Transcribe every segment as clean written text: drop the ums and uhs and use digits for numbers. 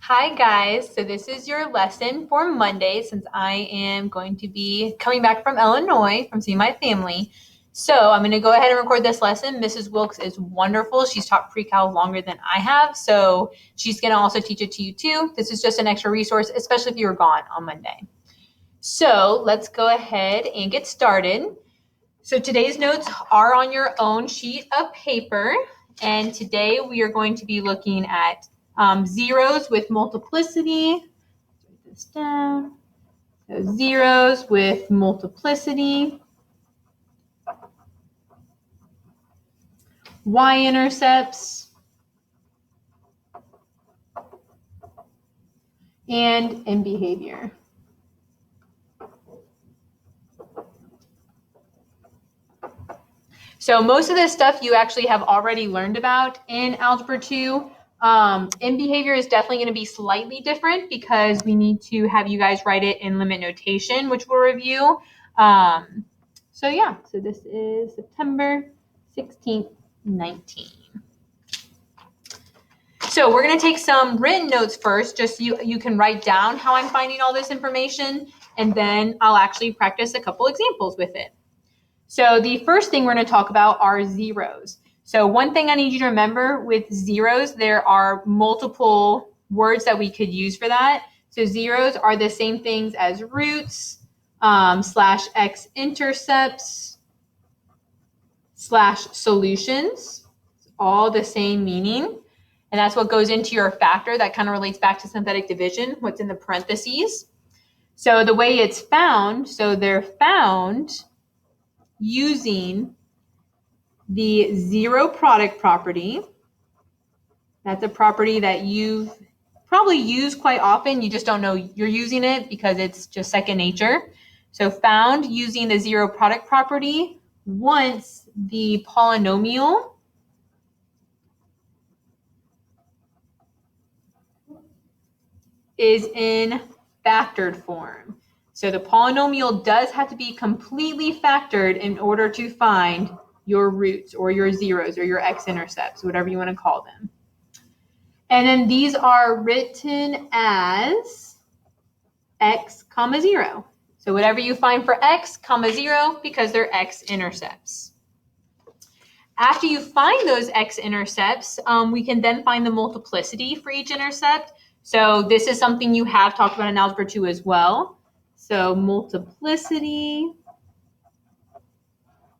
Hi guys, so this is your lesson for Monday since I am going to be coming back from Illinois from seeing my family. So I'm going to go ahead and record this lesson. Mrs. Wilkes is wonderful. She's taught pre-cal longer than I have, so she's going to also teach it to you too. This is just an extra resource, especially if you were gone on Monday. So let's go ahead and get started. So today's notes are on your own sheet of paper, and today we are going to be looking at zeros with multiplicity. Write this down. So zeros with multiplicity. Y-intercepts. And in behavior. So most of this stuff you actually have already learned about in Algebra 2. In behavior is definitely going to be slightly different because we need to have you guys write it in limit notation, which we'll review. So this is September 16th, 19. So we're going to take some written notes first, just so you can write down how I'm finding all this information, and then I'll actually practice a couple examples with it. So the first thing we're going to talk about are zeros. So one thing I need you to remember with zeros, there are multiple words that we could use for that. So zeros are the same things as roots, slash X-intercepts, slash solutions, all the same meaning. And that's what goes into your factor. That kind of relates back to synthetic division, what's in the parentheses. So the way it's found, so they're found using the zero product property. That's a property that you probably use quite often. You just don't know you're using it because it's just second nature. So found using the zero product property once the polynomial is in factored form. So the polynomial does have to be completely factored in order to find your roots or your zeros or your X-intercepts, whatever you want to call them. And then these are written as X comma 0. So whatever you find for X comma 0, because they're X-intercepts. After you find those X-intercepts, we can then find the multiplicity for each intercept. So this is something you have talked about in Algebra 2 as well. So multiplicity.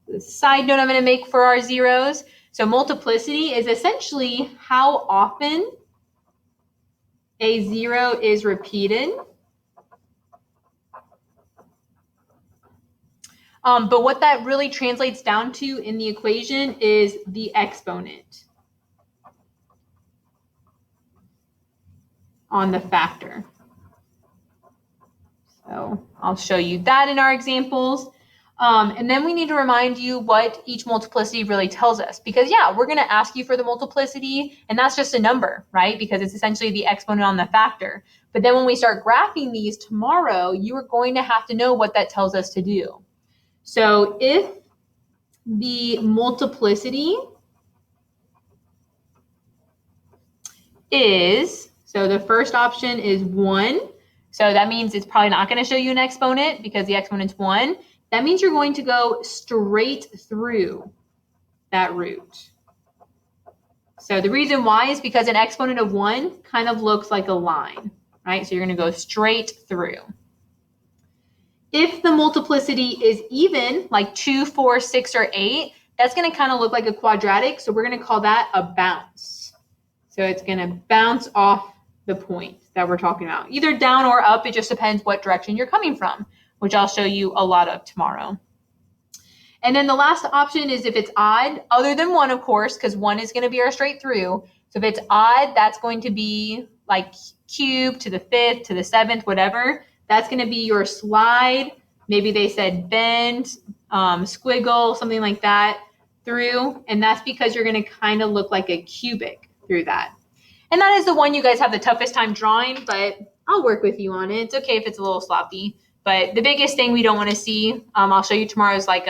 The side note I'm going to make for our zeros. So multiplicity is essentially how often a zero is repeated. But what that really translates down to in the equation is the exponent on the factor. So I'll show you that in our examples. And then we need to remind you what each multiplicity really tells us. Because we're going to ask you for the multiplicity, and that's just a number, right? Because it's essentially the exponent on the factor. But then when we start graphing these tomorrow, you are going to have to know what that tells us to do. So if the multiplicity is, so the first option is 1. So that means it's probably not going to show you an exponent because the exponent's 1. That means you're going to go straight through that root. So the reason why is because an exponent of 1 kind of looks like a line, right? So you're going to go straight through. If the multiplicity is even, like 2, 4, 6, or 8, that's going to kind of look like a quadratic. So we're going to call that a bounce. So it's going to bounce off the point that we're talking about, either down or up. It just depends what direction you're coming from, which I'll show you a lot of tomorrow. And then the last option is if it's odd, other than 1, of course, because 1 is going to be our straight through. So if it's odd, that's going to be like cube to the 5th, to the 7th, whatever. That's going to be your slide. Maybe they said bend, squiggle, something like that through. And that's because you're going to kind of look like a cubic through that. And that is the one you guys have the toughest time drawing, but I'll work with you on it. It's okay if it's a little sloppy. But the biggest thing we don't want to see, I'll show you tomorrow, is like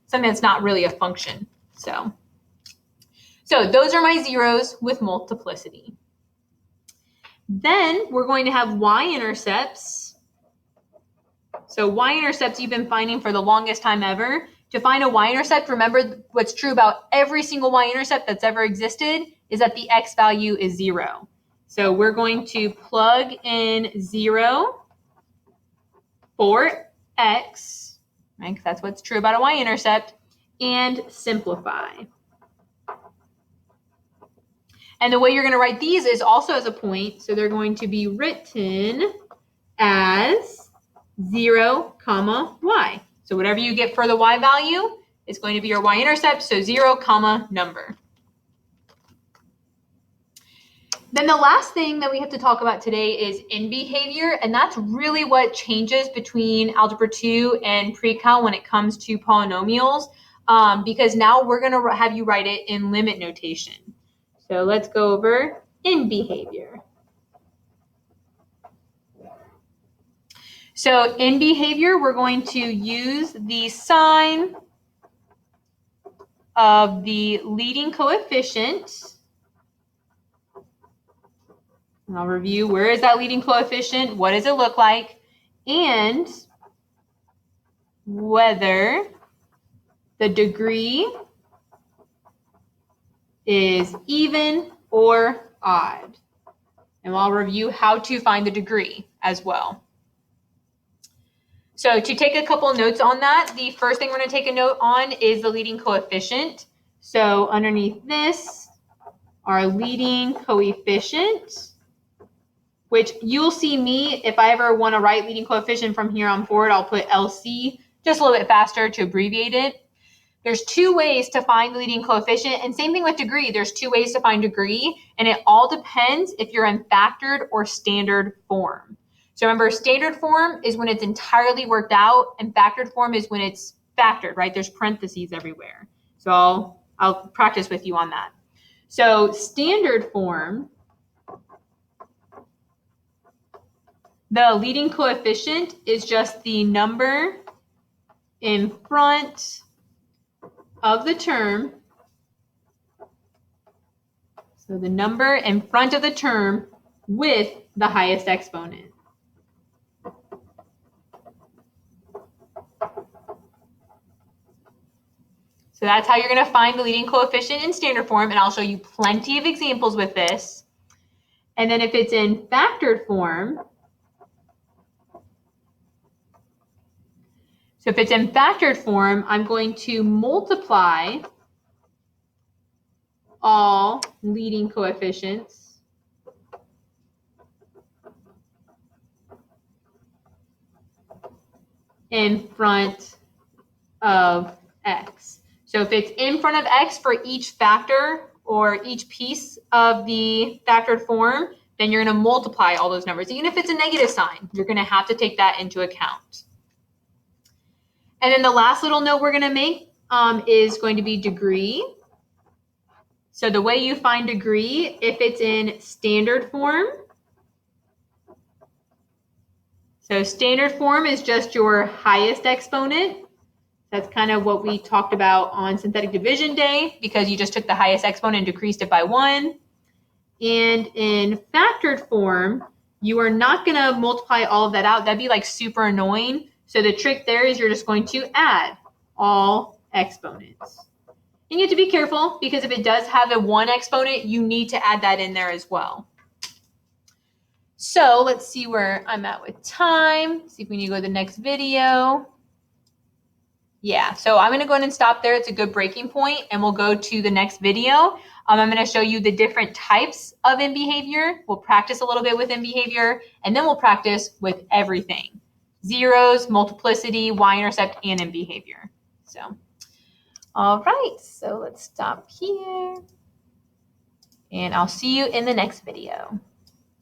something that's not really a function. So those are my zeros with multiplicity. Then we're going to have y-intercepts. So y-intercepts you've been finding for the longest time ever. To find a y-intercept, remember what's true about every single y-intercept that's ever existed is that the x value is 0. So we're going to plug in 0 for x, right? Because that's what's true about a y-intercept, and simplify. And the way you're going to write these is also as a point. So they're going to be written as 0, comma, y. So whatever you get for the y value is going to be your y-intercept. So 0, comma, number. Then the last thing that we have to talk about today is in behavior. And that's really what changes between Algebra 2 and pre-cal when it comes to polynomials. Because now we're going to have you write it in limit notation. So let's go over in behavior. So in behavior, we're going to use the sign of the leading coefficient. And I'll review where is that leading coefficient, what does it look like, and whether the degree is even or odd. And I'll review how to find the degree as well. So to take a couple notes on that, the first thing we're going to take a note on is the leading coefficient. So underneath this, our leading coefficient, which you'll see me, if I ever want to write leading coefficient from here on forward, I'll put LC just a little bit faster to abbreviate it. There's two ways to find the leading coefficient, and same thing with degree. There's two ways to find degree, and it all depends if you're in factored or standard form. So remember, standard form is when it's entirely worked out, and factored form is when it's factored, right? There's parentheses everywhere. So I'll practice with you on that. So standard form, the leading coefficient is just the number in front of the term. So the number in front of the term with the highest exponent. So that's how you're going to find the leading coefficient in standard form, and I'll show you plenty of examples with this. And then if it's in factored form, so if it's in factored form, I'm going to multiply all leading coefficients in front of x. So if it's in front of x for each factor or each piece of the factored form, then you're going to multiply all those numbers. Even if it's a negative sign, you're going to have to take that into account. And then the last little note we're going to make is going to be degree. So the way you find degree, if it's in standard form, so standard form is just your highest exponent. That's kind of what we talked about on synthetic division day, because you just took the highest exponent and decreased it by 1. And in factored form, you are not going to multiply all of that out. That'd be like super annoying. So the trick there is you're just going to add all exponents. And you have to be careful, because if it does have a 1 exponent, you need to add that in there as well. So let's see where I'm at with time. See if we need to go to the next video. Yeah, so I'm going to go ahead and stop there. It's a good breaking point, and we'll go to the next video. I'm going to show you the different types of in behavior. We'll practice a little bit with in behavior, and then we'll practice with everything. Zeros, multiplicity, y-intercept, and in behavior. So, all right, so let's stop here, and I'll see you in the next video.